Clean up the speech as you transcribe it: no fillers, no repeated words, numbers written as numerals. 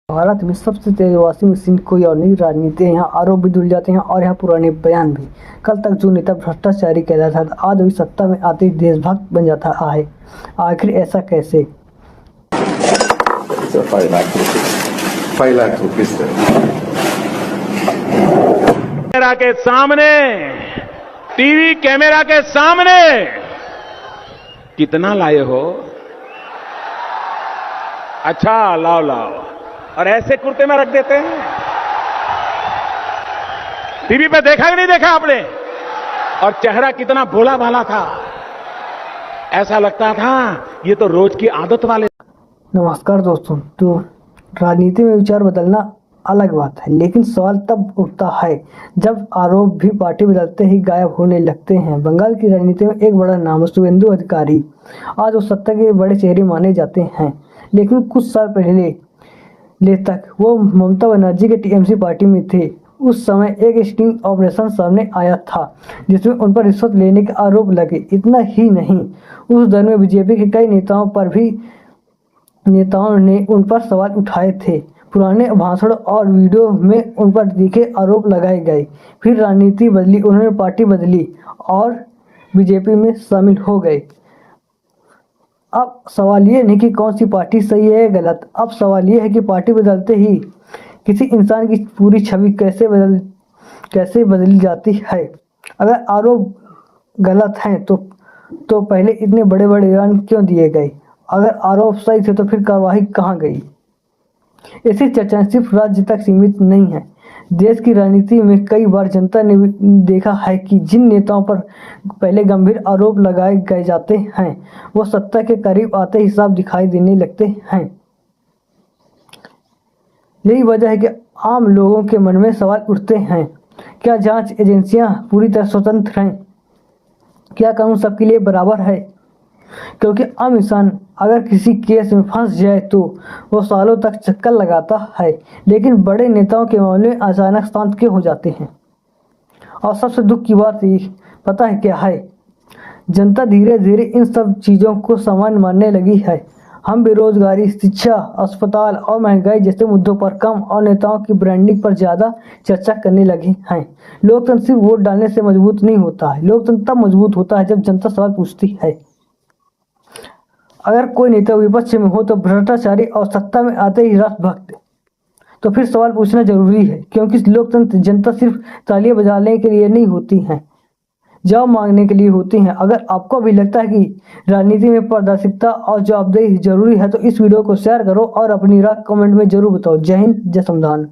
भारत में सबसे तेज washing machine कोई और नहीं, राजनीति है। यहाँ आरोप भी धुल जाते हैं और यहाँ पुराने बयान भी। कल तक जो नेता भ्रष्टाचारी कहता था, आज वही सत्ता में आते ही देशभक्त बन जाता है। आखिर ऐसा कैसे? 5 लाख रुपीज कैमरा के सामने, टीवी कैमरा के सामने कितना लाए हो? अच्छा, लाओ लाओ। और ऐसे कुर्ते में रख देते हैं। टीवी पे देखा कि नहीं देखा आपने? और चेहरा कितना भोला भाला था, ऐसा लगता था ये तो रोज की आदत वाले। नमस्कार दोस्तों। तो राजनीति में विचार बदलना अलग बात है, लेकिन सवाल तब उठता है जब आरोप भी पार्टी बदलते ही गायब होने लगते हैं। बंगाल की राजनीति में एक बड़ा नाम है शुभेंदु अधिकारी। आज वो सत्ता के बड़े चेहरे माने जाते हैं, लेकिन कुछ साल पहले तक वो ममता बनर्जी के टीएमसी पार्टी में थे। उस समय एक स्टिंग ऑपरेशन सामने आया था जिसमें उन पर रिश्वत लेने के आरोप लगे। इतना ही नहीं, उस दौर में बीजेपी के कई नेताओं ने उन पर सवाल उठाए थे। पुराने भाषण और वीडियो में उन पर दिखे आरोप लगाए गए। फिर राजनीति बदली, उन्होंने पार्टी बदली और बीजेपी में शामिल हो गए। अब सवाल ये नहीं कि कौन सी पार्टी सही है या गलत, अब सवाल ये है कि पार्टी बदलते ही किसी इंसान की पूरी छवि कैसे बदली जाती है। अगर आरोप गलत हैं तो पहले इतने बड़े बड़े बयान क्यों दिए गए? अगर आरोप सही थे तो फिर कार्रवाई कहाँ गई? ऐसी चर्चाएं सिर्फ राज्य तक सीमित नहीं है। देश की राजनीति में कई बार जनता ने देखा है कि जिन नेताओं पर पहले गंभीर आरोप लगाए गए जाते हैं, वो सत्ता के करीब आते ही साफ दिखाई देने लगते हैं। यही वजह है कि आम लोगों के मन में सवाल उठते हैं, क्या जांच एजेंसियां पूरी तरह स्वतंत्र हैं? क्या कानून सबके लिए बराबर है? क्योंकि आम इंसान अगर किसी केस में फंस जाए तो वो सालों तक चक्कर लगाता है, लेकिन बड़े नेताओं के मामले में अचानक शांत क्यों हो जाते हैं? और सबसे दुख की बात ये पता है क्या है? जनता धीरे धीरे इन सब चीज़ों को सामान्य मानने लगी है। हम बेरोजगारी, शिक्षा, अस्पताल और महंगाई जैसे मुद्दों पर कम और नेताओं की ब्रांडिंग पर ज़्यादा चर्चा करने लगे हैं। लोकतंत्र सिर्फ वोट डालने से मजबूत नहीं होता है। लोकतंत्र तब मजबूत होता है जब जनता सवाल पूछती है। अगर कोई नेता विपक्ष में हो तो भ्रष्टाचारी और सत्ता में आते ही राष्ट्रभक्त, तो फिर सवाल पूछना जरूरी है। क्योंकि लोकतंत्र जनता सिर्फ तालियां बजाने के लिए नहीं होती हैं, जवाब मांगने के लिए होती हैं। अगर आपको भी लगता है कि राजनीति में पारदर्शिता और जवाबदेही जरूरी है तो इस वीडियो को शेयर करो और अपनी राय कमेंट में जरूर बताओ। जय हिंद, जय संविधान।